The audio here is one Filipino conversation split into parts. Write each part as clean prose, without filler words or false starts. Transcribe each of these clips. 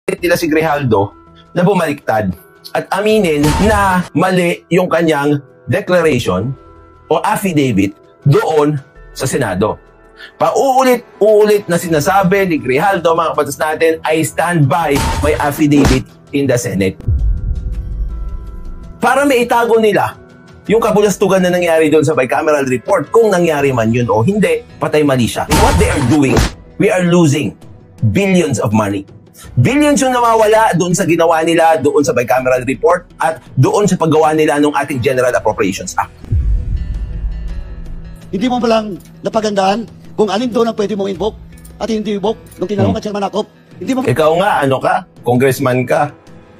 nila si Grijaldo na bumaliktad at aminin na mali yung kanyang declaration o affidavit doon sa Senado. Pauulit-ulit na sinasabi ni Grijaldo, mga kabatas natin, I stand by my affidavit in the Senate. Para maitago nila yung kabulastugan na nangyari doon sa bicameral report, kung nangyari man yun o hindi, patay mali siya. What they are doing, we are losing billions of money. Billions yung nawawala doon sa ginawa nila, doon sa bicameral report, at doon sa paggawa nila ng ating General Appropriations Act. Hindi mo palang napagandaan kung alin doon ang pwede mong invoke at hindi invoke nung tinanong ka Chairman Akop. Hindi mo... Ikaw nga, ano ka? Congressman ka.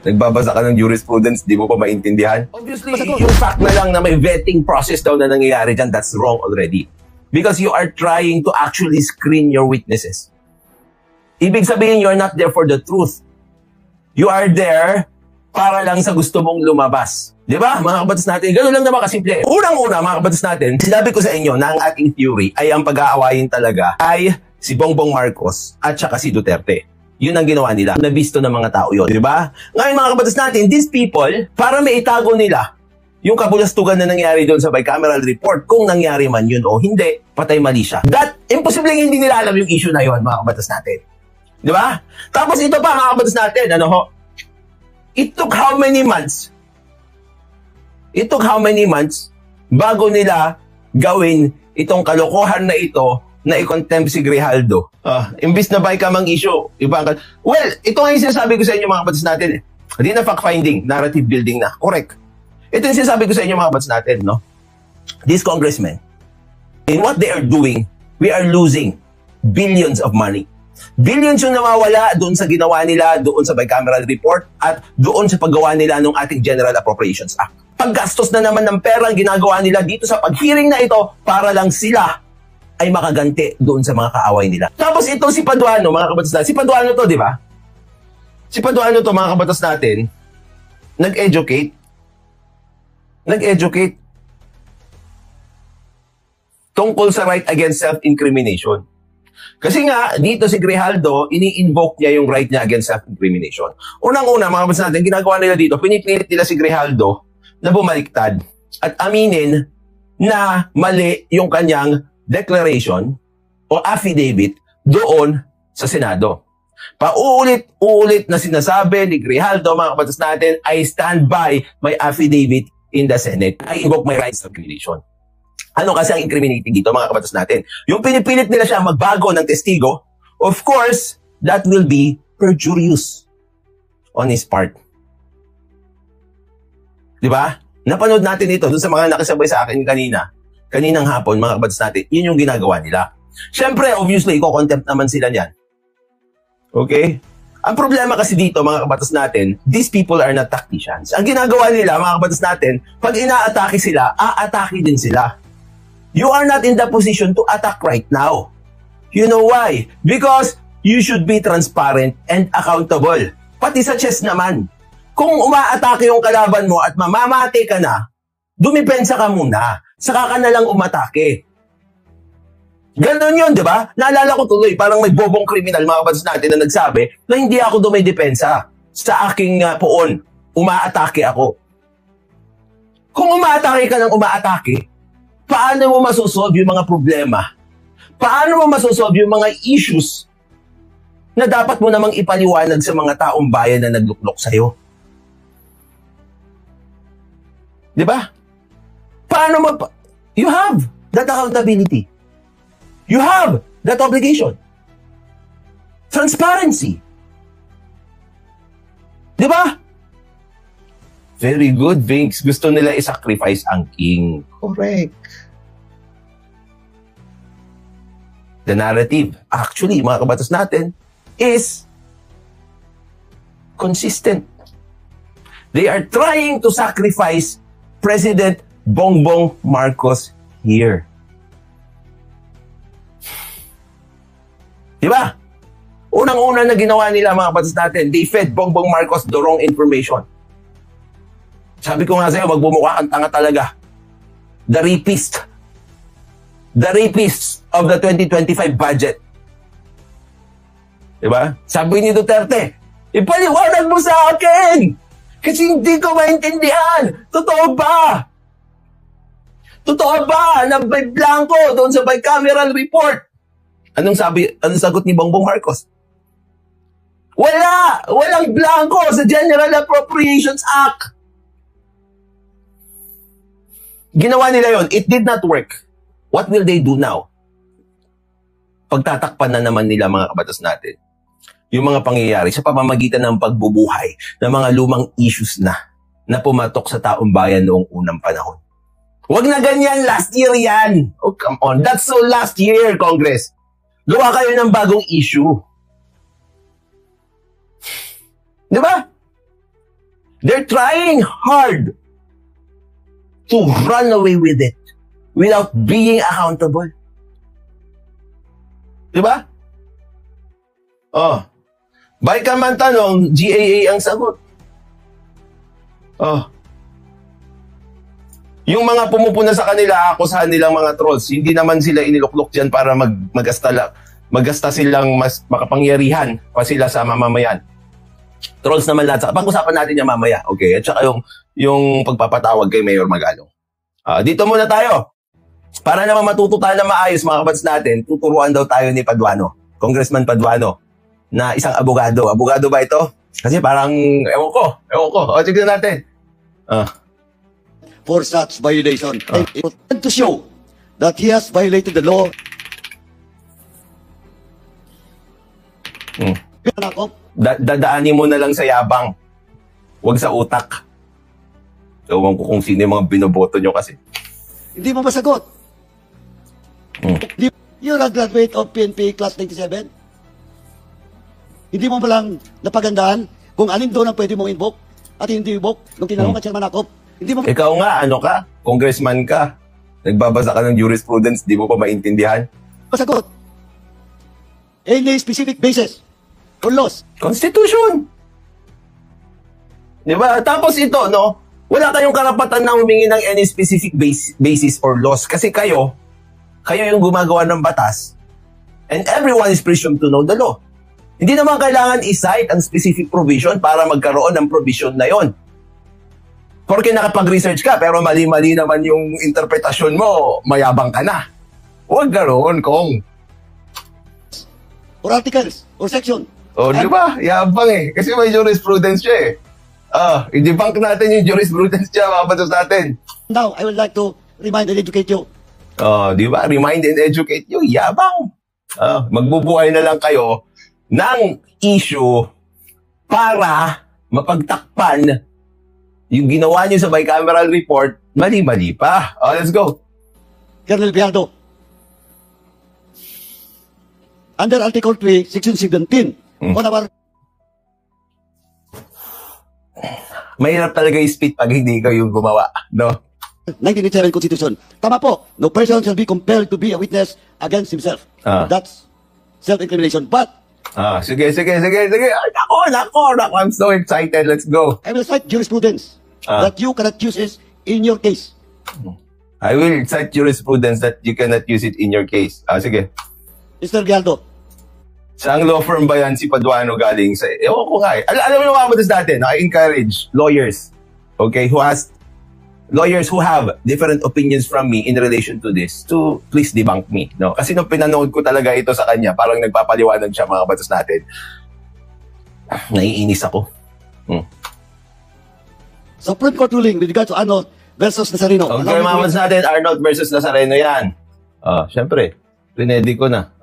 Nagbabasa ka ng jurisprudence, di mo pa maintindihan? Obviously, yung fact na lang na may vetting process daw na nangyayari dyan, that's wrong already. Because you are trying to actually screen your witnesses. Ibig sabihin, you're not there for the truth. You are there para lang sa gusto mong lumabas. Di ba, mga kabatas natin? Ganun lang naman kasimple. Unang-una, mga kabatas natin, sinabi ko sa inyo na ang ating theory ay ang pag-aawayin talaga ay si Bongbong Marcos at saka si Duterte. Yun ang ginawa nila. Nabisto ng mga tao yun. Di ba? Ngayon, mga kabatas natin, these people, para maitago nila yung kabulastugan na nangyari doon sa bicameral report, kung nangyari man yun o hindi, patay mali siya. That, imposibleng hindi nila alam yung issue na yun, mga kabatas natin. Di ba? Tapos ito pa, mga kabatas natin, ano ho? It took how many months? It took how many months bago nila gawin itong kalokohan na ito na i-contempt si Grijaldo? Imbis na bicameral issue. Well, ito nga yung sinasabi ko sa inyo, mga kabatas natin. Hindi na fact-finding, narrative building na. Correct. Ito yung sinasabi ko sa inyo, mga kabatas natin, no? These congressmen, in what they are doing, we are losing billions of money. Billions yung nawawala doon sa ginawa nila, doon sa bicameral report, at doon sa paggawa nila ng ating General Appropriations Act. Paggastos na naman ng pera ang ginagawa nila dito sa pag-hearing na ito para lang sila ay makaganti doon sa mga kaaway nila. Tapos ito si Paduano, mga kabatas natin. Si Paduano to, di ba? Si Paduano to, mga kabatas natin, nag-educate tungkol sa right against self-incrimination. Kasi nga, dito si Grijaldo, ini-invoke niya yung right niya against self-incrimination. Unang-una, mga kabatas natin, ginagawa nila dito, pinipilit nila si Grijaldo na bumaliktad at aminin na mali yung kanyang declaration o affidavit doon sa Senado. Pauulit-ulit na sinasabi ni Grijaldo, mga kabatas natin, I stand by my affidavit in the Senate. I invoke my rights of incrimination. Ano kasi ang incriminating dito, mga kabatas natin? Yung pinipilit nila siya magbago ng testigo, of course, that will be perjurious on his part. Di ba? Napanood natin ito dun sa mga nakasabay sa akin kaninang hapon, mga kabatas natin. Yun yung ginagawa nila. Siyempre, obviously, iko-contempt naman sila niyan. Okay? Ang problema kasi dito, mga kabatas natin, these people are not tacticians. Ang ginagawa nila, mga kabatas natin, pag ina-atake sila, a-atake din sila. You are not in the position to attack right now. You know why? Because you should be transparent and accountable. Pati sa chess naman. Kung umaatake yung kalaban mo at mamamati ka na, dumipensa ka muna. Saka ka na lang umatake. Ganon yun, di ba? Naalala ko tuloy, parang may bobong kriminal, mga kabatas natin, na nagsabi na hindi ako dumidepensa sa aking poon. Umaatake ako. Kung umaatake ka ng umaatake, paano mo masosolve yung mga problema? Paano mo masosolve yung mga issues na dapat mo namang ipaliwanag sa mga taong bayan na nagluklok sa'yo? Di ba? Paano mo... You have that accountability. You have that obligation. Transparency. Di ba? Very good, Vince. Gusto nila i-sacrifice ang king. Correct. The narrative, actually, mga kabatas natin, is consistent. They are trying to sacrifice President Bongbong Marcos here. Diba? Unang-una na ginawa nila, mga kabatas natin, they fed Bongbong Marcos the wrong information. Sabi ko nga sa'yo, magbumukha kang tanga talaga. The rapist. The rapist of the 2025 budget. Diba? Sabi ni Duterte, Ipaliwanag mo sa akin! Kasi hindi ko maintindihan! Totoo ba? Totoo ba na may blanco doon sa bicameral report? Anong sagot ni Bongbong Marcos? Walang blanco sa General Appropriations Act. Ginawa nila yon. It did not work. What will they do now? Pagtatakpan na naman nila mga kabatas natin yung mga pangyayari sa pamamagitan ng pagbubuhay ng mga lumang issues na pumatok sa taong bayan noong unang panahon. Huwag na ganyan, last year yan. Oh, come on. That's so last year, Congress. Gawa kayo ng bagong issue. Di ba? They're trying hard to run away with it without being accountable. Di ba? Oh. Bay ka man tanong, GAA ang sagot. Oh. Yung mga pumupuna sa kanila, akusahan nilang mga trolls, hindi naman sila iniluklok dyan para magasta silang mas makapangyarihan pa sila sa mamamayan. Trolls naman lahat. Pag-usapan natin yan mamaya. Okay? At saka yung pagpapatawag kay Mayor Magalong. Dito muna tayo. Para naman matuto tayo na maayos mga kabats natin, tuturuan daw tayo ni Paduano, Congressman Paduano, na isang abogado. Abogado ba ito? Kasi parang, ewan ko. O, tignan natin. For such violation. And to show that he has violated the law. Dadaanin mo na lang sa yabang. Huwag sa utak. Ewan ko kung sino yung mga binoboto nyo kasi. Hindi mo masagot. You're a graduate of PNP Class 97. Hindi mo palang napagandaan kung alin doon ang pwede mong invoke at hindi invoke nung tinanong ka Chairman Akop. Hindi mo... Ikaw nga, ano ka? Congressman ka. Nagbabasa ka ng jurisprudence, di mo pa maintindihan? Masagot. Any specific basis or laws. Constitution. Di ba? Tapos ito, no? Wala kayong karapatan na humingi ng any specific basis or laws kasi kayo yung gumagawa ng batas and everyone is presumed to know the law. Hindi naman kailangan i-cite ang specific provision para magkaroon ng provision na yon. Porque nakapag-research ka pero mali-mali naman yung interpretasyon mo, mayabang ka na. Huwag ganoon, Kong. Or articles, or section. O, di ba? Yabang eh. Kasi may jurisprudence siya eh. I-debunk natin yung jurisprudence siya, mga batas natin. Now, I would like to remind and educate you. Di ba? Remind and educate you. Yabang. Magbubuhay na lang kayo ng issue para mapagtakpan yung ginawa niyo sa bicameral report, mali-mali pa. Let's go. Colonel Bialdo. Under Article 3, Section 17, on our... Mahirap talaga yung spit pag hindi ikaw yung gumawa, no? 1987 Constitution. Tama po. No person shall be compelled to be a witness against himself. That's self-incrimination. But sige. Nako. I'm so excited. Let's go. I will cite jurisprudence that you cannot use it in your case. I will cite jurisprudence that you cannot use it in your case. Sige. Mr. Bialdo. Saang law firm ba yan si Paduano galing sa... Ewan ko nga eh. Alam mo na mga batas natin, I encourage lawyers, okay, lawyers who have different opinions from me in relation to this to please debunk me. No? Kasi nung pinanood ko talaga ito sa kanya, parang nagpapaliwanag siya mga batas natin. Naiinis ako. Supreme Court ruling with regard to Arnold versus Nazareno. Okay, mga batas natin, Arnold versus Nazareno yan. Siyempre, pinedi ko na.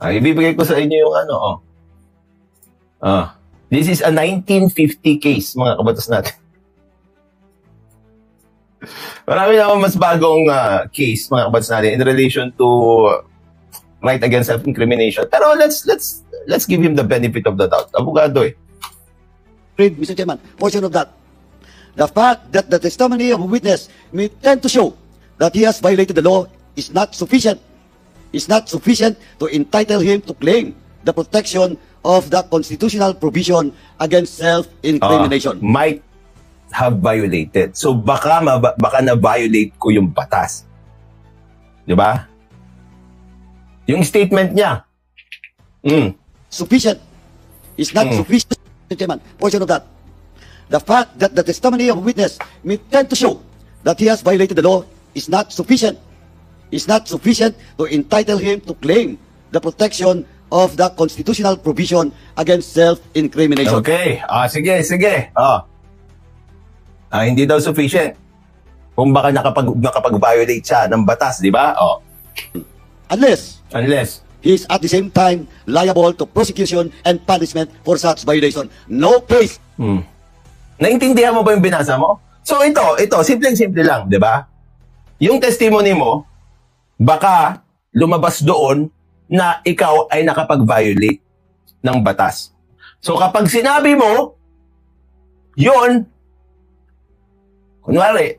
Ibibigay ko sa inyo yung ano. This is a 1950 case, mga kabatas natin. Marami naman mas bagong case, mga kabatas natin, in relation to right against self-incrimination. Pero let's give him the benefit of the doubt. Abogado eh. Read, Mr. Chairman, portion of that. The fact that the testimony of a witness may tend to show that he has violated the law is not sufficient to entitle him to claim the protection of the constitutional provision against self-incrimination. Might have violated. So baka na-violate ko yung batas. Di ba? Yung statement niya. Sufficient is not sufficient, Mr. Chairman, portion of that. The fact that the testimony of a witness may tend to show that he has violated the law is not sufficient to entitle him to claim the protection of the constitutional provision against self-incrimination. Okay. Sige. Hindi daw sufficient. Kung baka nakapag-violate siya ng batas, di ba? Unless he is at the same time liable to prosecution and punishment for such violation. No case. Naintindihan mo ba yung binasa mo? So ito, simple lang, di ba? Yung testimony mo, baka lumabas doon na ikaw ay nakapag-violate ng batas. So kapag sinabi mo, yun, kunwari,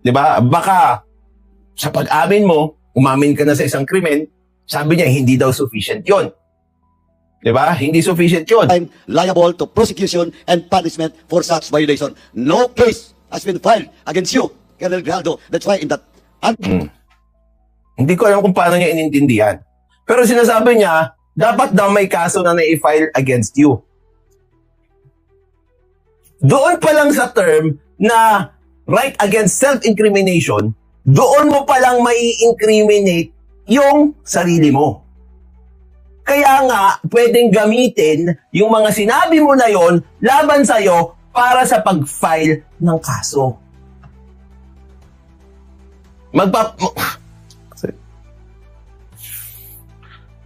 di ba, baka sa pag-amin mo, umamin ka na sa isang krimen, sabi niya, hindi daw sufficient yun. Di ba? Hindi sufficient yun. I'm liable to prosecution and punishment for such violation. No case has been filed against you, Colonel Grijaldo. That's why in that... Hindi ko alam kung paano niya inintindihan. Pero sinasabi niya, dapat daw may kaso na na-file against you. Doon pa lang sa term na right against self-incrimination, doon mo pa lang mai-incriminate yung sarili mo. Kaya nga, pwedeng gamitin yung mga sinabi mo na yon laban sa'yo para sa pag-file ng kaso.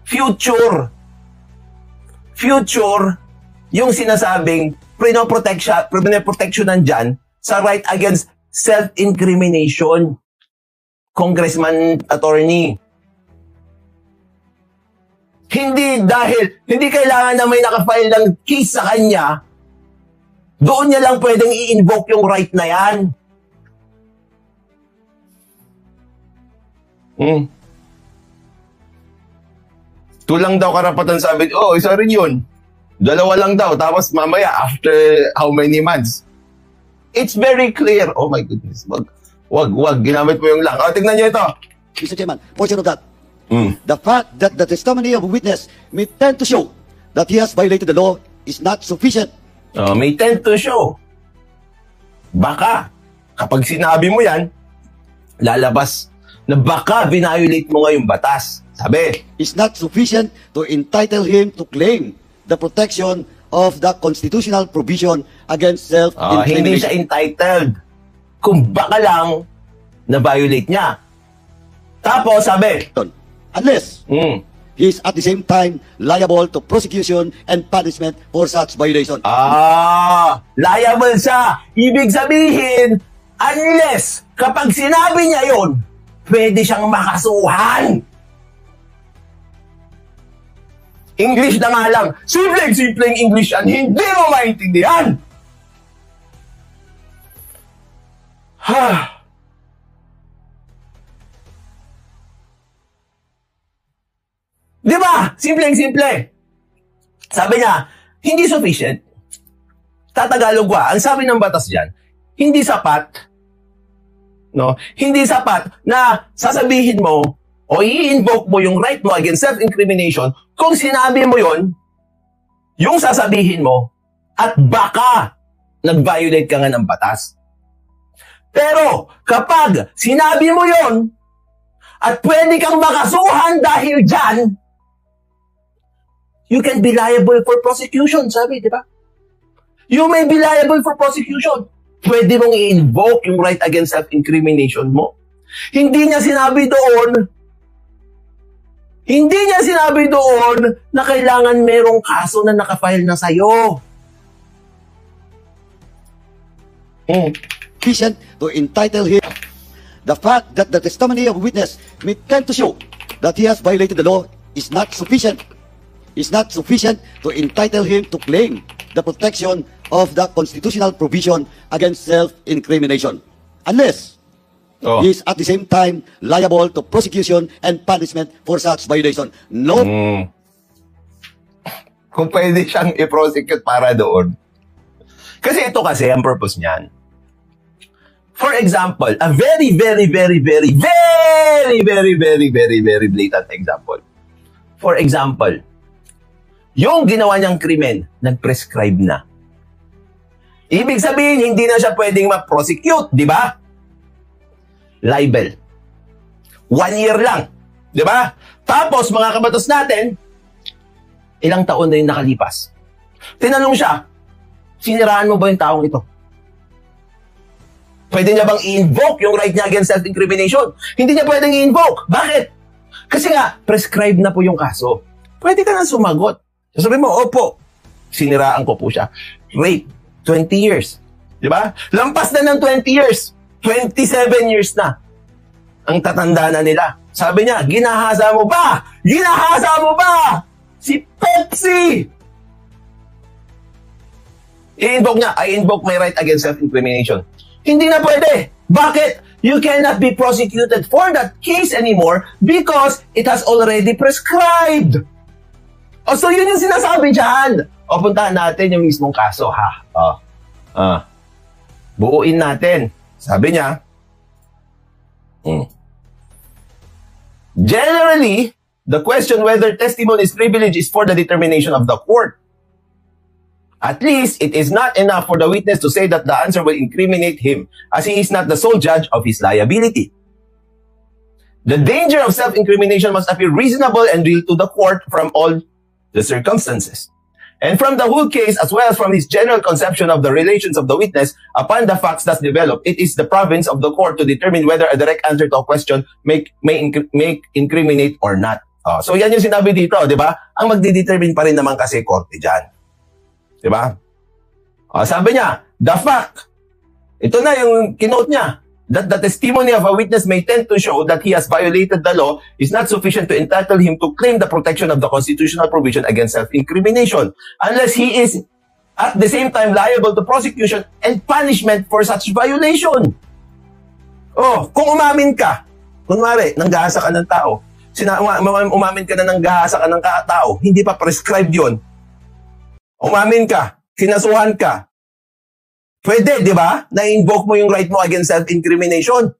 Future, yung sinasabing pinoproteksyonan dyan sa right against self-incrimination. Congressman Attorney. Hindi kailangan na may nakafile ng case sa kanya, doon niya lang pwedeng i-invoke yung right na yan. Tulang daw karapatan sabi, isa rin yun. Dalawa lang daw, tapos mamaya, after how many months? It's very clear. Oh my goodness, wag, ginamit mo yung lang. Tingnan niyo ito. Mr. Chairman, portion of that. The fact that the testimony of a witness may tend to show that he has violated the law is not sufficient. May tend to show. Baka, kapag sinabi mo yan, lalabas na baka violate mo nga yung batas. Sabi, is not sufficient to entitle him to claim the protection of the constitutional provision against self-incrimination. Hindi siya entitled. Kung baka lang na-violate niya. Tapos, sabi, unless he is at the same time liable to prosecution and punishment for such violation. Liable siya. Ibig sabihin, unless kapag sinabi niya yon, pwede siyang makasuhan. English na nga lang. Simpleng English yan. Hindi mo maintindihan. Di ba? Simple. Sabi niya, hindi sufficient. Tatagalog ba? Ang sabi ng batas diyan, hindi sapat. No? Hindi sapat na sasabihin mo o i-invoke mo yung right mo against self-incrimination kung sinabi mo yon, yung sasabihin mo, at baka nag-violate ka nga ng batas. Pero kapag sinabi mo yon, at pwede kang makasuhan dahil dyan, you can be liable for prosecution, sabi, di ba? You may be liable for prosecution. Pwede mong i-invoke yung right against self-incrimination mo. Hindi niya sinabi doon na kailangan merong kaso na nakafile na sa'yo. Sufficient to entitle him. The fact that the testimony of a witness may tend to show that he has violated the law is not sufficient to entitle him to claim the protection of the constitutional provision against self-incrimination. Unless he is at the same time liable to prosecution and punishment for such violation. No. Kung pwede siyang i-prosecute para doon. Kasi ito kasi ang purpose niyan. For example, a very blatant example. For example, yung ginawa niyang krimen, nag-prescribe na. Ibig sabihin, hindi na siya pwedeng ma-prosecute, di ba? Libel. 1 year lang, di ba? Tapos, mga kabatos natin, ilang taon na yung nakalipas. Tinanong siya, siniraan mo ba yung taong ito? Pwede niya bang i-invoke yung right niya against self-incrimination? Hindi niya pwedeng i-invoke. Bakit? Kasi nga, prescribed na po yung kaso. Pwede ka na sumagot. Sasabihin mo, opo, siniraan ko po siya. Rape, 20 years. Di ba? Lampas na ng 20 years. 27 years na. Ang tatanda na nila. Sabi niya, ginahasa mo ba? Ginahasa mo ba? Si Pepsi! I-invoke niya, I invoke my right against self-incrimination. Hindi na pwede. Bakit? You cannot be prosecuted for that case anymore because it has already prescribed. O, so yun yung sinasabi dyan. O, puntahan natin yung mismong kaso, ha? Buuin natin. Sabi niya, generally, the question whether testimony is privileged is for the determination of the court. At least, it is not enough for the witness to say that the answer will incriminate him, as he is not the sole judge of his liability. The danger of self-incrimination must appear reasonable and real to the court from all the circumstances. And from the whole case, as well as from his general conception of the relations of the witness, upon the facts thus developed, it is the province of the court to determine whether a direct answer to a question may incriminate or not. So yan yung sinabi dito, di ba? Ang magdidetermine pa rin naman kasi korte dyan. Di ba? Sabi niya, the fact, ito na yung kinote niya, that the testimony of a witness may tend to show that he has violated the law is not sufficient to entitle him to claim the protection of the constitutional provision against self-incrimination, unless he is at the same time liable to prosecution and punishment for such violation. Kung umamin ka, kunwari, nanggahasa ka ng tao, umamin ka na nanggahasa ka ng tao, hindi pa prescribed yun, umamin ka, kinasuhan ka, pwede, di ba? Na-invoke mo yung right mo against self-incrimination.